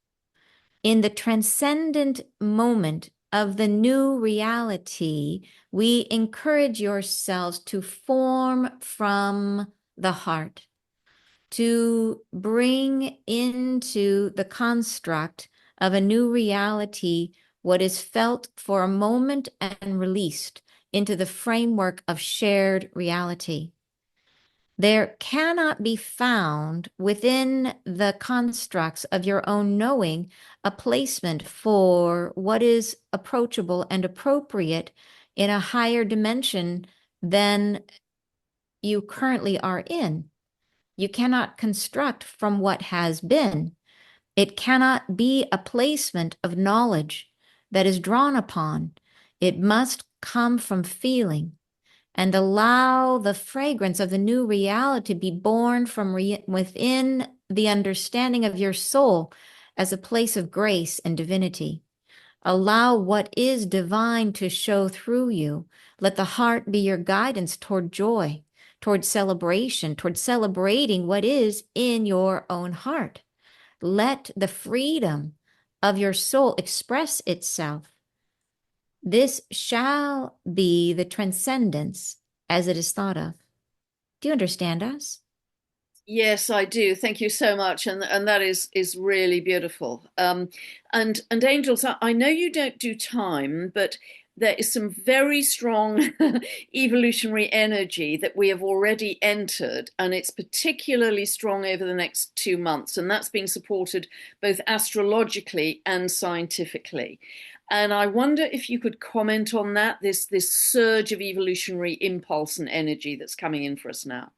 In the transcendent moment of the new reality, we encourage yourselves to form from the heart, to bring into the construct of a new reality what is felt for a moment and released into the framework of shared reality. There cannot be found within the constructs of your own knowing a placement for what is approachable and appropriate in a higher dimension than you currently are in. You cannot construct from what has been. It cannot be a placement of knowledge that is drawn upon. It must come from feeling and allow the fragrance of the new reality to be born from within the understanding of your soul as a place of grace and divinity. Allow what is divine to show through you. Let the heart be your guidance toward joy, toward celebration, toward celebrating what is in your own heart. Let the freedom of your soul express itself. This shall be the transcendence as it is thought of. Do you understand us? Yes, I do. Thank you so much, and that is really beautiful. And angels, I know you don't do time, but there is some very strong evolutionary energy that we have already entered, and it's particularly strong over the next 2 months, and that's being supported both astrologically and scientifically. And I wonder if you could comment on that, this surge of evolutionary impulse and energy that's coming in for us now.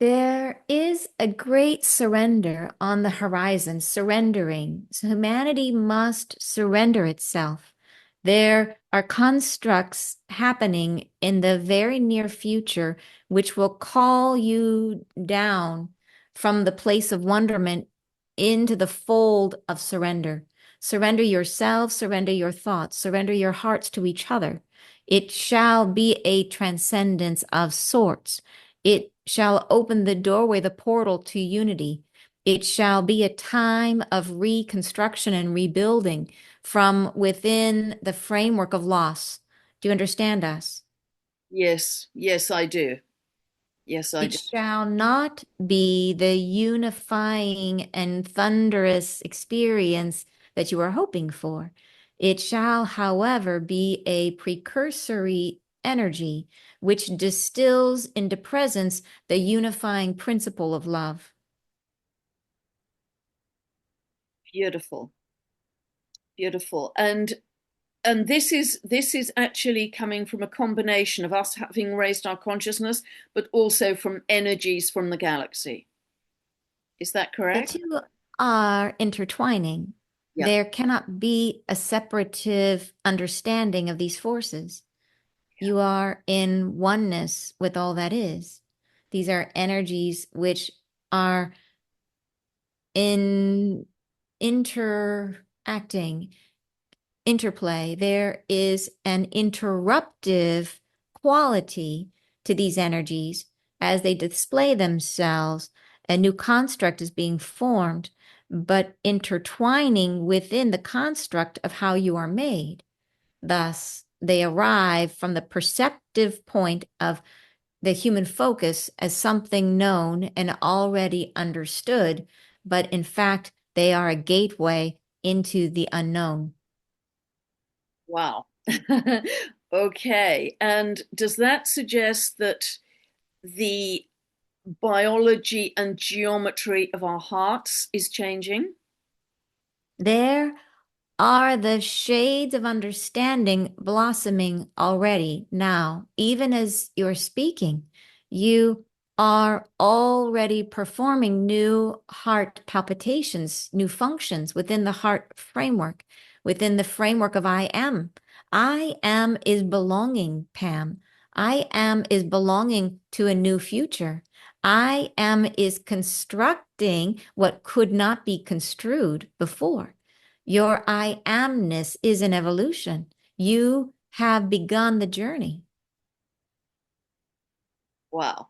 There is a great surrender on the horizon, surrendering. So humanity must surrender itself. There are constructs happening in the very near future which will call you down from the place of wonderment into the fold of surrender. Surrender yourself, surrender your thoughts, surrender your hearts to each other. It shall be a transcendence of sorts. It shall open the doorway, the portal to unity. It shall be a time of reconstruction and rebuilding from within the framework of loss. Do you understand us? Yes, yes, I do. Yes, I It do. shall not be the unifying and thunderous experience that you are hoping for. It shall, however, be a precursory energy which distills into presence the unifying principle of love. Beautiful, beautiful. And this is actually coming from a combination of us having raised our consciousness, but also from energies from the galaxy. Is that The correct? two are intertwining. Yeah. There cannot be a separative understanding of these forces. You are in oneness with all that is. These are energies which are in interacting, interplay. There is an interruptive quality to these energies as they display themselves. A new construct is being formed, but intertwining within the construct of how you are made. Thus, they arrive from the perceptive point of the human focus as something known and already understood, but in fact, they are a gateway into the unknown. Wow. Okay. And does that suggest that the biology and geometry of our hearts is changing? There are the shades of understanding blossoming already now, even as you're speaking. You are already performing new heart palpitations, new functions within the heart framework, within the framework of I am. I am is belonging, Pam. I am is belonging to a new future. I am is constructing what could not be construed before. Your I amness is an evolution. You have begun the journey. Wow.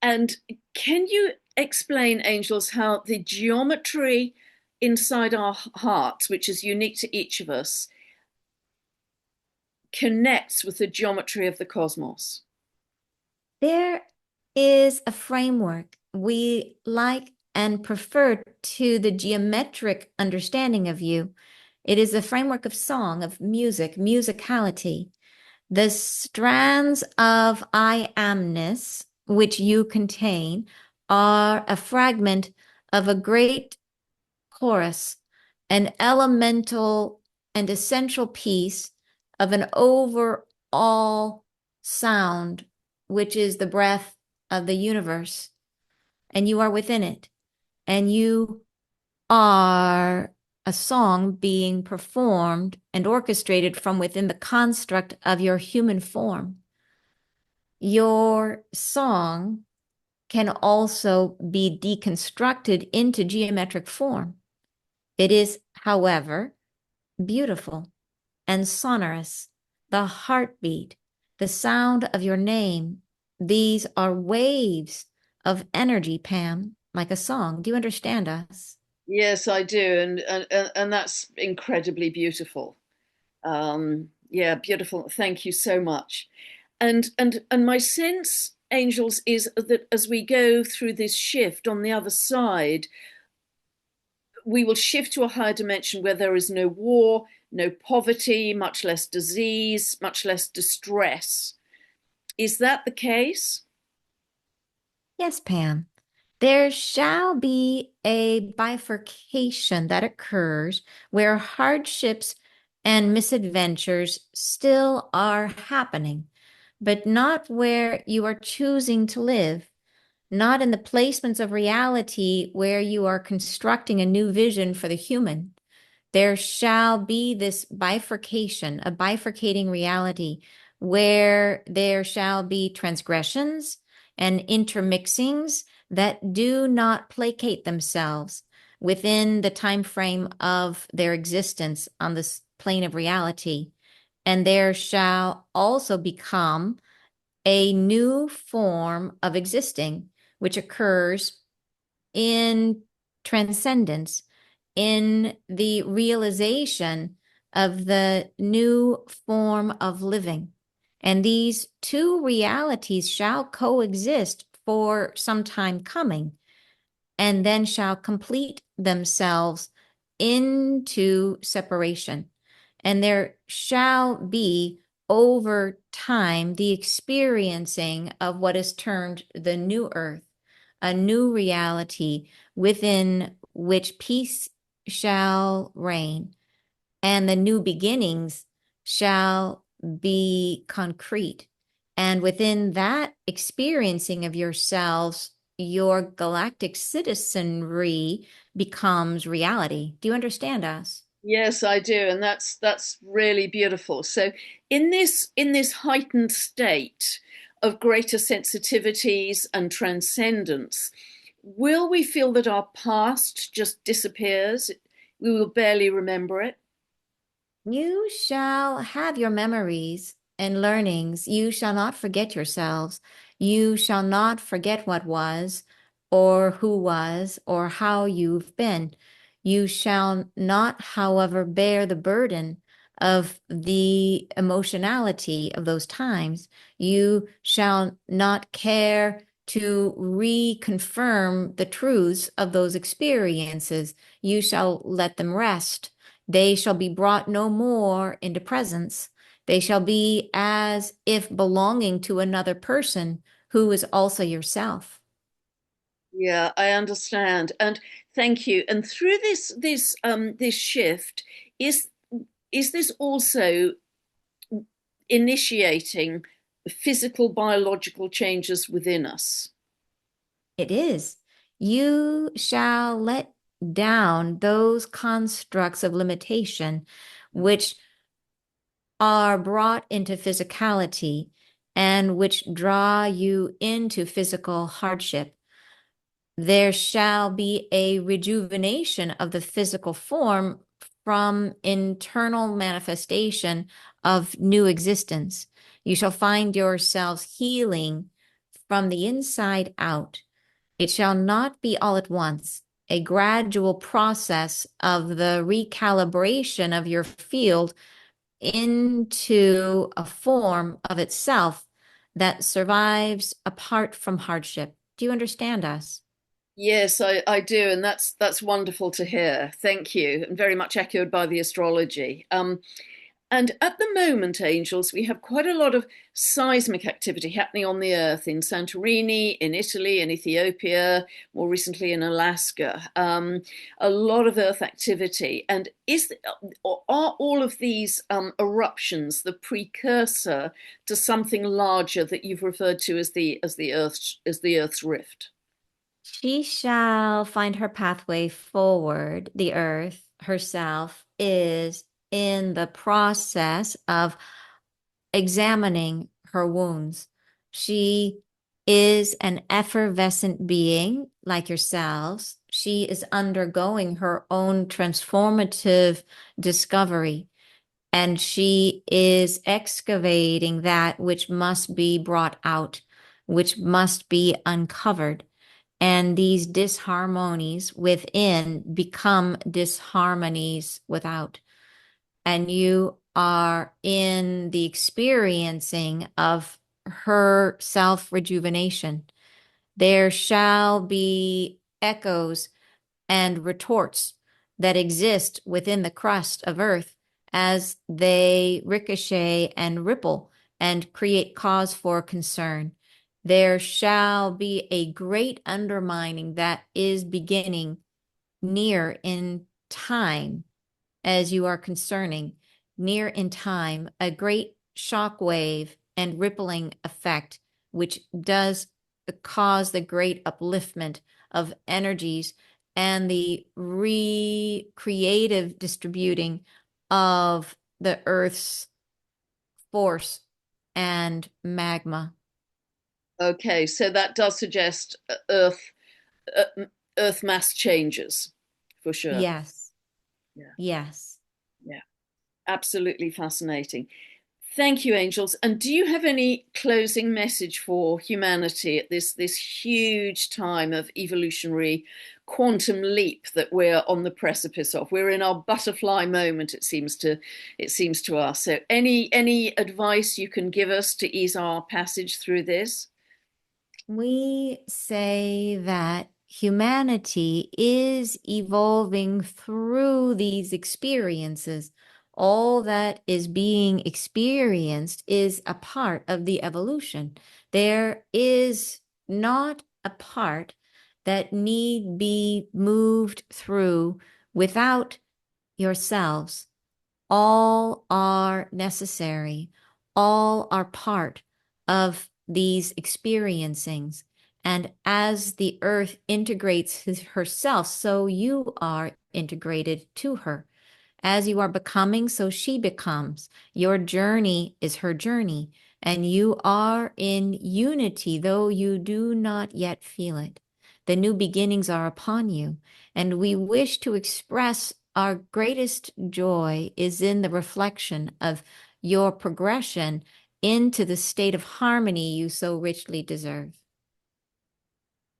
And can you explain, angels, how the geometry inside our hearts, which is unique to each of us, connects with the geometry of the cosmos? There is a framework we like and prefer to the geometric understanding of you. It is a framework of song, of music, musicality. The strands of I amness, which you contain, are a fragment of a great chorus, an elemental and essential piece of an overall sound, which is the breath of the universe. And you are within it. And you are a song being performed and orchestrated from within the construct of your human form. Your song can also be deconstructed into geometric form. It is, however, beautiful and sonorous. The heartbeat, the sound of your name, these are waves of energy, Pam, like a song. Do you understand us? Yes, I do, and that's incredibly beautiful. Yeah, beautiful. Thank you so much. And my sense Angels, is that as we go through this shift on the other side, we will shift to a higher dimension where there is no war, no poverty, much less disease, much less distress. Is that the case? Yes, Pam. There shall be a bifurcation that occurs where hardships and misadventures still are happening, but not where you are choosing to live, not in the placements of reality where you are constructing a new vision for the human. There shall be this bifurcation, a bifurcating reality, where there shall be transgressions and intermixings that do not placate themselves within the time frame of their existence on this plane of reality. And there shall also become a new form of existing, which occurs in transcendence, in the realization of the new form of living. And these two realities shall coexist for some time coming, and then shall complete themselves into separation. And there shall be over time the experiencing of what is termed the new earth, a new reality within which peace shall reign, and the new beginnings shall be concrete. And within that experiencing of yourselves, your galactic citizenry becomes reality. Do you understand us? Yes, I do, and that's really beautiful. So in this heightened state of greater sensitivities and transcendence, will we feel that our past just disappears? We will barely remember it. You shall have your memories and learnings. You shall not forget yourselves. You shall not forget what was, or who was, or how you've been. You shall not, however, bear the burden of the emotionality of those times. You shall not care to reconfirm the truths of those experiences. You shall let them rest. They shall be brought no more into presence. They shall be as if belonging to another person who is also yourself. Yeah, I understand, and thank you. And through this shift, is is this also initiating physical biological changes within us? It is. You shall let down those constructs of limitation which are brought into physicality and which draw you into physical hardship. There shall be a rejuvenation of the physical form from internal manifestation of new existence. You shall find yourselves healing from the inside out. It shall not be all at once, a gradual process of the recalibration of your field into a form of itself that survives apart from hardship. Do you understand us? Yes, I do, and that's wonderful to hear. Thank you, and very much echoed by the astrology. And at the moment, angels, we have quite a lot of seismic activity happening on the Earth in Santorini, in Italy, in Ethiopia, more recently in Alaska. A lot of Earth activity, and are all of these eruptions the precursor to something larger that you've referred to as the Earth's rift? She shall find her pathway forward. The earth herself is in the process of examining her wounds. She is an effervescent being like yourselves. She is undergoing her own transformative discovery, and she is excavating that which must be brought out, which must be uncovered. And these disharmonies within become disharmonies without. And you are in the experiencing of her self rejuvenation. There shall be echoes and retorts that exist within the crust of Earth as they ricochet and ripple and create cause for concern. There shall be a great undermining that is beginning near in time as you are concerning, near in time, a great shock wave and rippling effect, which does cause the great upliftment of energies and the recreative distributing of the Earth's force and magma. Okay, so that does suggest uh, Earth mass changes for sure. Yes, Yeah, yes. yeah, absolutely fascinating. Thank you, Angels. And do you have any closing message for humanity at this huge time of evolutionary quantum leap that we're on the precipice of? We're in our butterfly moment, it seems to us. So any advice you can give us to ease our passage through this? We say that humanity is evolving through these experiences. All that is being experienced is a part of the evolution. There is not a part that need be moved through without yourselves. All are necessary, all are part of these experiencings. And as the earth integrates herself, so you are integrated to her. As you are becoming, so she becomes. Your journey is her journey, and you are in unity, though you do not yet feel it. The new beginnings are upon you, and we wish to express our greatest joy is in the reflection of your progression into the state of harmony you so richly deserve.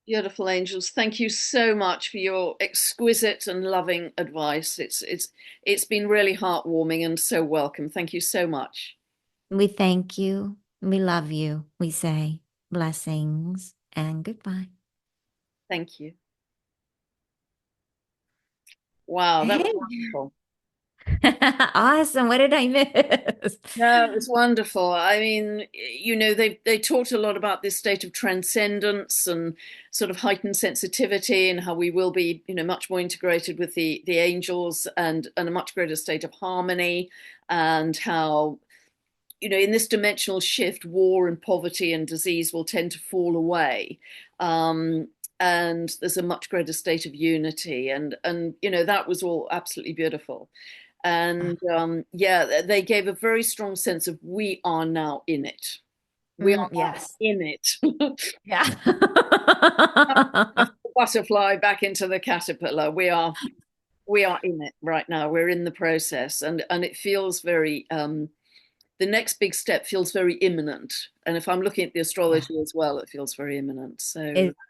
Beautiful angels, thank you so much for your exquisite and loving advice. It's been really heartwarming and so welcome. Thank you so much. We thank you. We love you. We say blessings and goodbye. Thank you. Wow, that was Hey. wonderful. Awesome. What did I miss? No, it was wonderful. I mean, they talked a lot about this state of transcendence and sort of heightened sensitivity, and how we will be, much more integrated with the angels, and a much greater state of harmony, and how, in this dimensional shift, war and poverty and disease will tend to fall away. And there's a much greater state of unity, and that was all absolutely beautiful. And yeah, they gave a very strong sense of we are now in it. We are now Yes. in it. Yeah. The butterfly back into the caterpillar. We are in it right now. We're in the process, and it feels very. The next big step feels very imminent. And if I'm looking at the astrology as well, it feels very imminent. So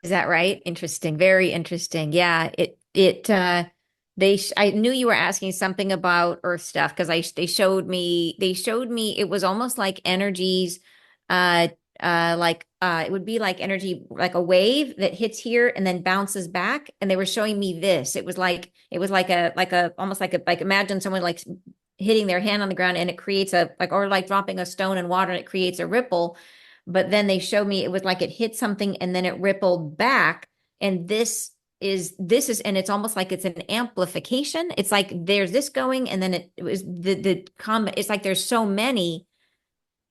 Is that right? Interesting. Very interesting. Yeah, I knew you were asking something about Earth stuff because they showed me it was almost like energies it would be like energy like a wave that hits here and then bounces back, and they were showing me this. It was like a almost like imagine someone like hitting their hand on the ground and it creates a like or like dropping a stone in water and it creates a ripple. But then they showed me it was like it hit something and then it rippled back. And this is and it's almost like it's an amplification. It's like there's this going and then it was the comment. It's like there's so many.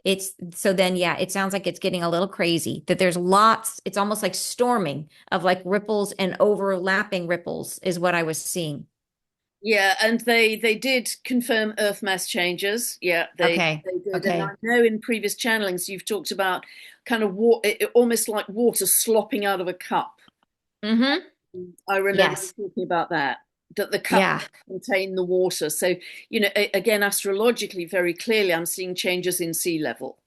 It's so then yeah, it sounds like it's getting a little crazy that there's lots. It's almost like storming of like ripples and overlapping ripples is what I was seeing. yeah, and they did confirm Earth mass changes. Yeah, they Okay. they did, and I Okay. know in previous channelings you've talked about kind of almost like water slopping out of a cup. Mm-hmm. I remember Yes. you talking about that. That the cup Yeah. contain the water. So, again, astrologically, very clearly, I'm seeing changes in sea level,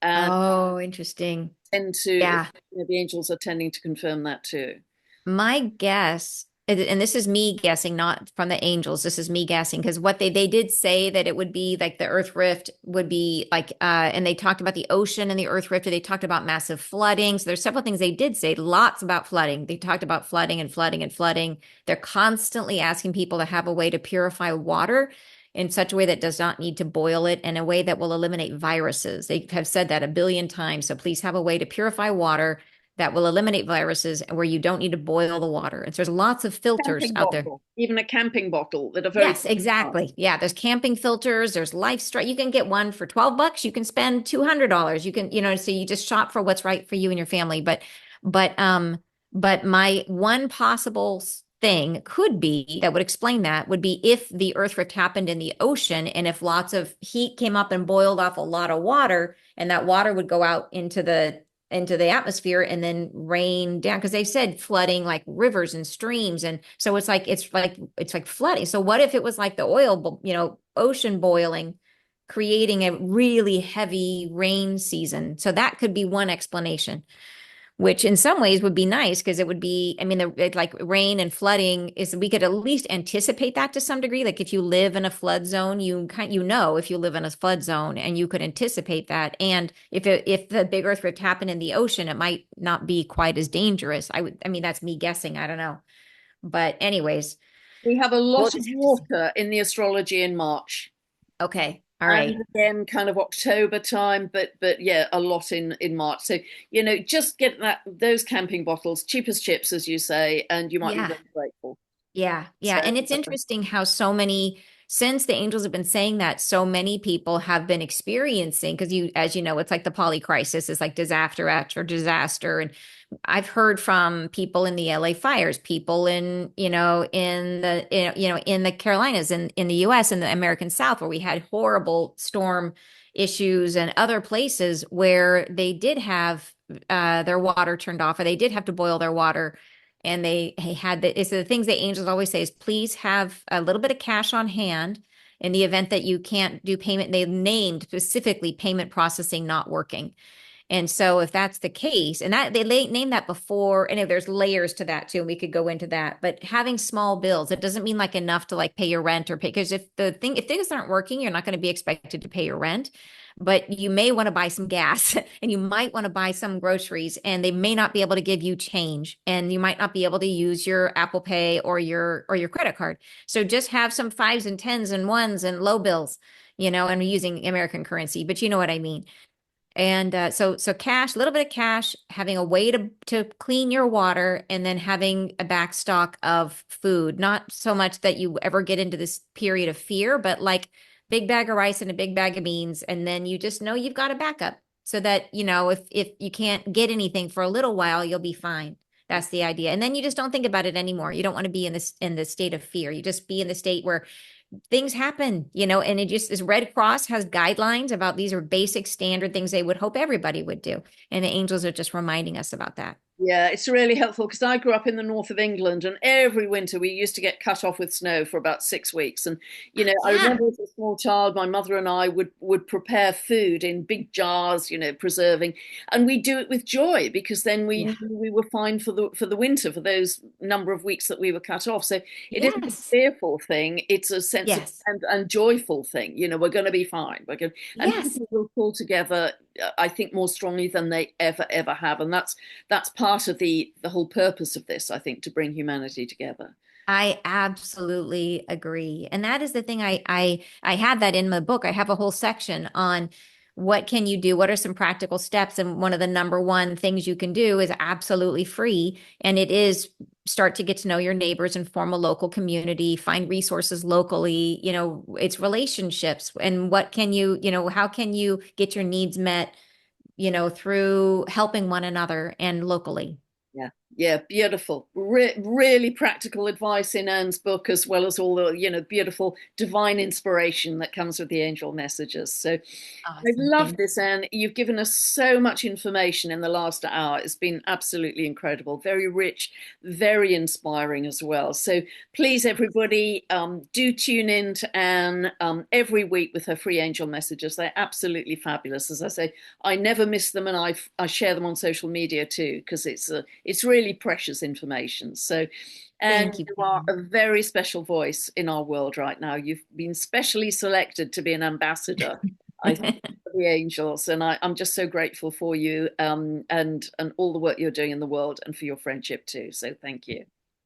and Oh, interesting. tend to Yeah. the angels are tending to confirm that too. My guess, and this is me guessing, not from the angels. This is me guessing because what they did say that it would be like the earth rift would be like and they talked about the ocean and the earth rift, and they talked about massive flooding. So there's several things they did say, lots about flooding. They talked about flooding and flooding and flooding. They're constantly asking people to have a way to purify water in such a way that does not need to boil it, in a way that will eliminate viruses. They have said that a billion times. So please have a way to purify water that will eliminate viruses where you don't need to boil the water. And so there's lots of filters Camping out there. bottle, even a camping bottle that are very Yes, exactly. Yeah, there's camping filters, there's life strike. You can get one for $12, you can spend $200. You can, so you just shop for what's right for you and your family. But but my one possible thing could be that would explain that would be if the earth rift happened in the ocean, and if lots of heat came up and boiled off a lot of water, and that water would go out into the atmosphere and then rain down, because they said flooding like rivers and streams, and so it's like flooding. So what if it was like the oil, ocean boiling, creating a really heavy rain season? So that could be one explanation, which in some ways would be nice because it would be, I mean, like rain and flooding is, we could at least anticipate that to some degree. Like if you live in a flood zone, if you live in a flood zone and you could anticipate that. And if the big earth rift happened in the ocean, it might not be quite as dangerous. I mean, that's me guessing. I don't know. But anyways, We have a we'll lot of just have to see. water in the astrology in March, Okay. All and right. again, kind of October time, but yeah, a lot in March. So just get those camping bottles, cheap as chips, as you say, and you might be Yeah. very grateful. Yeah, So yeah. And it's interesting how since the angels have been saying that, so many people have been experiencing, because as you know, it's like the poly crisis is like disaster after disaster. And I've heard from people in the LA fires, people in the Carolinas, in the US, in the American South, where we had horrible storm issues, and other places where they did have their water turned off, or they did have to boil their water, and they had it's the things that angels always say is please have a little bit of cash on hand in the event that you can't do payment. They named specifically payment processing not working. And so if that's the case, and that named that before, and if there's layers to that too, and we could go into that, but having small bills, it doesn't mean like enough to like pay your rent or pay, because if things aren't working, you're not going to be expected to pay your rent, but you may want to buy some gas and you might want to buy some groceries, and they may not be able to give you change, and you might not be able to use your Apple Pay or your credit card. So just have some fives and tens and ones and low bills, and using American currency, but you know what I mean. And so cash, a little bit of cash, having a way to clean your water, and then having a back stock of food. Not so much that you ever get into this period of fear, but like big bag of rice and a big bag of beans, and then you just know you've got a backup, so that if you can't get anything for a little while, you'll be fine. That's the idea. And then you just don't think about it anymore. You don't want to be in the state of fear. You just be in the state where things happen, and it just is. Red Cross has guidelines about these are basic standard things they would hope everybody would do. And the angels are just reminding us about that. yeah, it's really helpful because I grew up in the north of England, and every winter we used to get cut off with snow for about 6 weeks. And I Yeah. remember as a small child, my mother and I would prepare food in big jars, preserving, and we do it with joy because then we Yeah. knew we were fine for the winter for those number of weeks that we were cut off. So it isn't a Yes. fearful thing; it's a sense of Yes. and joyful thing. We're going to be fine. And Yes. people will pull together. I think more strongly than they ever have, and that's part of the whole purpose of this, I think, to bring humanity together. I absolutely agree. And that is the thing. I had that in my book. I have a whole section on what can you do? What are some practical steps? And one of the number one things you can do is absolutely free. And it is start to get to know your neighbors and form a local community, find resources locally. It's relationships. And how can you get your needs met, through helping one another and locally. Yeah, yeah, beautiful. Really practical advice in Anne's book, as well as all the beautiful divine inspiration that comes with the angel messages. So I Awesome. love Thank this, Anne. You've given us so much information in the last hour. It's been absolutely incredible, very rich, very inspiring as well. So please, everybody, do tune in to Anne every week with her free angel messages. They're absolutely fabulous. As I say, I never miss them, and I share them on social media too because it's really really precious information. So, and Thank you, you are Pam. a very special voice in our world right now. You've been specially selected to be an ambassador, I think, for the angels, and I'm just so grateful for you, and all the work you're doing in the world, and for your friendship too. So thank you.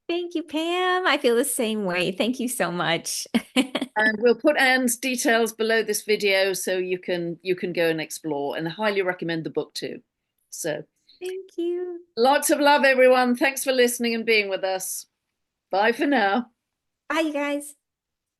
Thank you, Pam. I feel the same way. Thank you so much. And we'll put Anne's details below this video so you can go and explore, and I highly recommend the book too. So Thank you. lots of love, everyone. Thanks for listening and being with us. Bye for now. Bye, you guys.